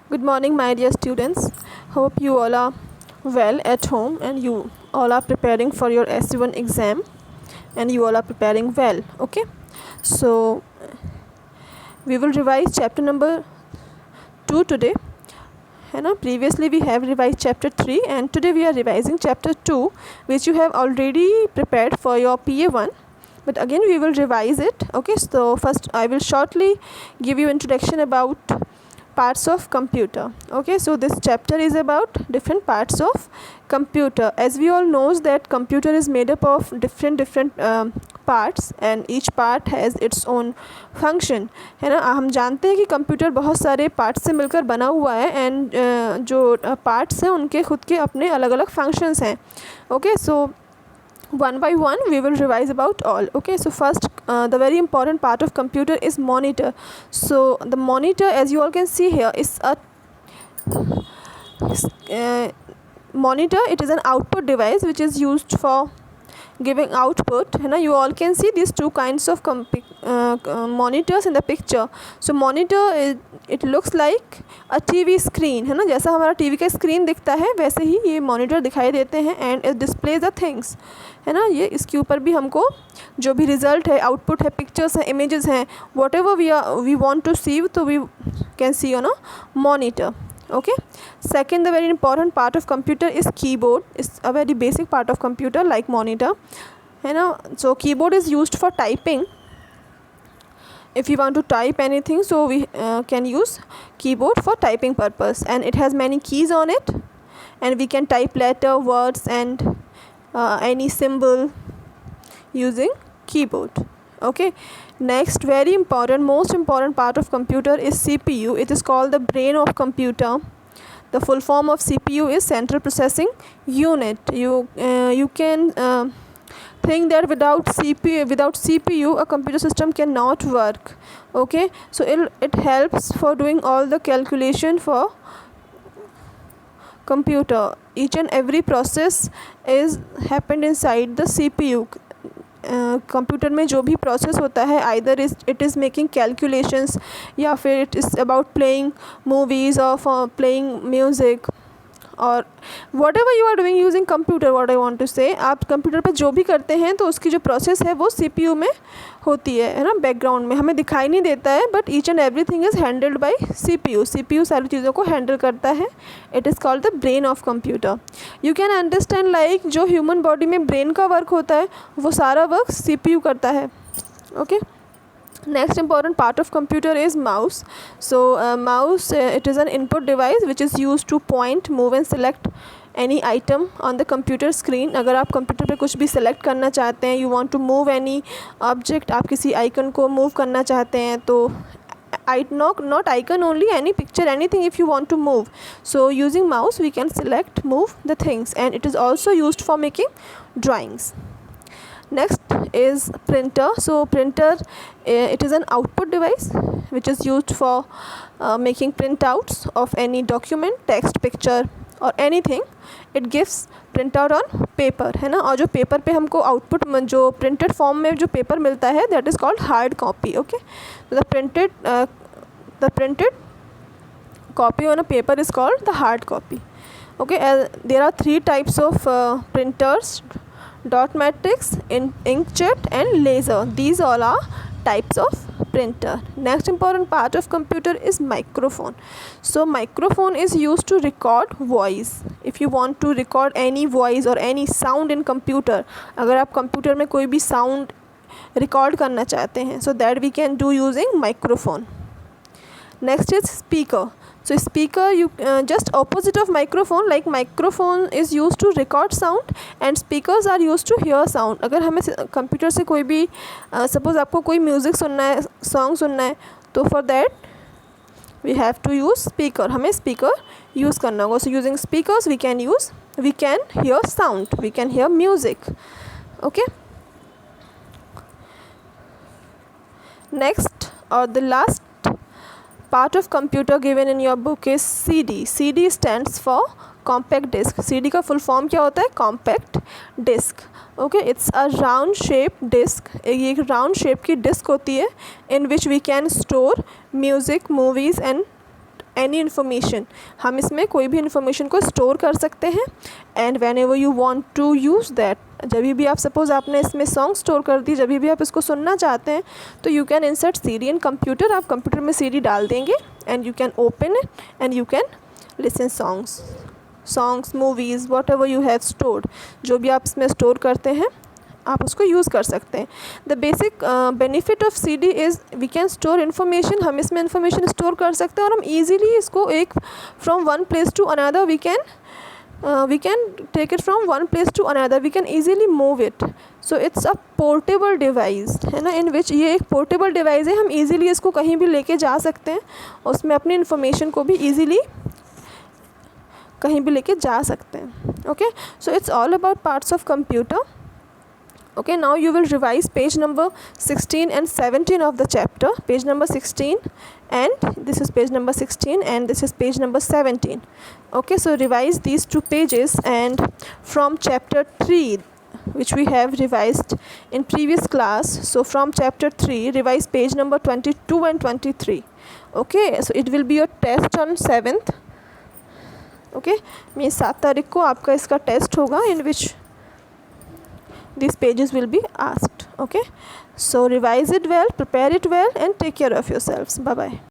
Good morning, my dear students. Hope you all are well at home and you all are preparing for your SC1 exam and you all are preparing well. Okay, so we will revise chapter number 2 today. Previously we have revised chapter 3 and today we are revising chapter 2, which you have already prepared for your PA1. But again we will revise it. Okay, so first I will shortly give you introduction about parts of computer. Okay, so this chapter is about different parts of computer. As we all knows that computer is made up of different parts and each part has its own function, है ना. हम जानते हैं कि computer बहुत सारे parts से मिलकर बना हुआ है एंड जो पार्ट्स हैं उनके खुद के अपने अलग अलग फंक्शंस हैं. Okay, so one by one we will revise about all. Okay, so first the very important part of computer is monitor. So the monitor, as you all can see here, is a monitor. It is an output device which is used for giving output, है ना. You all can see these two kinds of monitors in the picture. So monitor it looks like a TV screen, है ना. जैसा हमारा TV का screen दिखता है वैसे ही ये मॉनिटर दिखाई देते हैं and it displays the things, है ना. ये इसके ऊपर भी हमको जो भी रिज़ल्ट है, आउटपुट है, पिक्चर्स हैं, इमेजेस हैं, whatever we want to see, तो we can see on a monitor. Okay, second, the very important part of computer is keyboard. It's a very basic part of computer like monitor, you know. So keyboard is used for typing. If you want to type anything, so we can use keyboard for typing purpose, and it has many keys on it and we can type letter, words and any symbol using keyboard. Okay, next, very important, most important part of computer is CPU. It is called the brain of computer. The full form of CPU is central processing unit. You can think that without CPU a computer system cannot work. Okay, so it helps for doing all the calculation for computer. Each and every process is happened inside the CPU. Computer में जो भी process होता है, either it is making calculations या फिर it is about playing movies और playing music और whatever you are doing using computer. What I want to say, आप कंप्यूटर पर जो भी करते हैं तो उसकी जो प्रोसेस है वो सीपीयू में होती है ना. बैकग्राउंड में हमें दिखाई नहीं देता है but each and everything is handled by CPU सारी चीज़ों को हैंडल करता है. It is called the brain of computer. You can understand like जो ह्यूमन बॉडी में ब्रेन का वर्क होता है वो सारा वर्क सीपीयू करता है. Okay, next important part of computer is mouse. So mouse it is an input device which is used to point, move and select any item on the computer screen. अगर आप computer पे कुछ भी select करना चाहते हैं, you want to move any object, आप किसी आइकन को मूव करना चाहते हैं तो not icon only, any picture, anything if you want to move. So using mouse we can select, move the things, and it is also used for making drawings. Next is printer. So printer it is an output device which is used for making printouts of any document, text, picture or anything. It gives printout on paper, है ना. और जो paper पे हमको output जो printed form में जो paper मिलता है that is called hard copy. Okay, the printed copy on a paper is called the hard copy. Okay, there are three types of printers: dot matrix, inkjet and laser. These all are types of printer. Next important part of computer is microphone. So microphone is used to record voice. If you want to record any voice or any sound in computer, अगर आप computer में कोई भी sound record करना चाहते हैं, so that we can do using microphone. Next is speaker. So speaker, you just opposite of microphone, like microphone is used to record sound and speakers are used to hear sound. अगर हमें computer से कोई भी suppose आपको कोई music सुनना है, song सुनना है, तो for that we have to use speaker. हमें स्पीकर यूज़ करना होगा. So using speakers we can hear sound, we can hear music. Okay, next और the last part of computer given in your book is CD. CD stands for compact disc. CD का full form क्या होता है? Compact disc. Okay, it's a round shaped disc. ये एक round shape की disc होती है in which we can store music, movies and any information, हम इसमें कोई भी information को store कर सकते हैं. And whenever you want to use that, जब भी आप suppose आपने इसमें song store कर दी, जब भी आप इसको सुनना चाहते हैं तो you can insert CD in computer. आप computer में CD डाल देंगे and you can open it and you can listen songs, movies, whatever you have stored, जो भी आप इसमें store करते हैं आप उसको यूज़ कर सकते हैं. The basic benefit of CD is we can store information. हम इसमें इन्फॉर्मेशन स्टोर कर सकते हैं और हम ईज़िली इसको एक from one place to another we can take it from one place to another. We can easily move it. So it's a portable device, है ना, इन विच ये एक पोर्टेबल डिवाइस है. हम ईज़िली इसको कहीं भी लेके जा सकते हैं, उसमें अपनी इन्फॉर्मेशन को भी ईज़िली कहीं भी लेके जा सकते हैं. Okay, so it's all about parts of computer. Okay, now you will revise page number 16 and 17 of the chapter. Page number 16 and this is page number 16 and this is page number 17. Okay, so revise these two pages, and from chapter 3 which we have revised in previous class, so from chapter 3 revise page number 22 and 23. Okay, so it will be your test on 7th. Okay, मैं 7 तारीख को आपका इसका test होगा in which these pages will be asked. Okay, so revise it well, prepare it well, and take care of yourselves. Bye bye.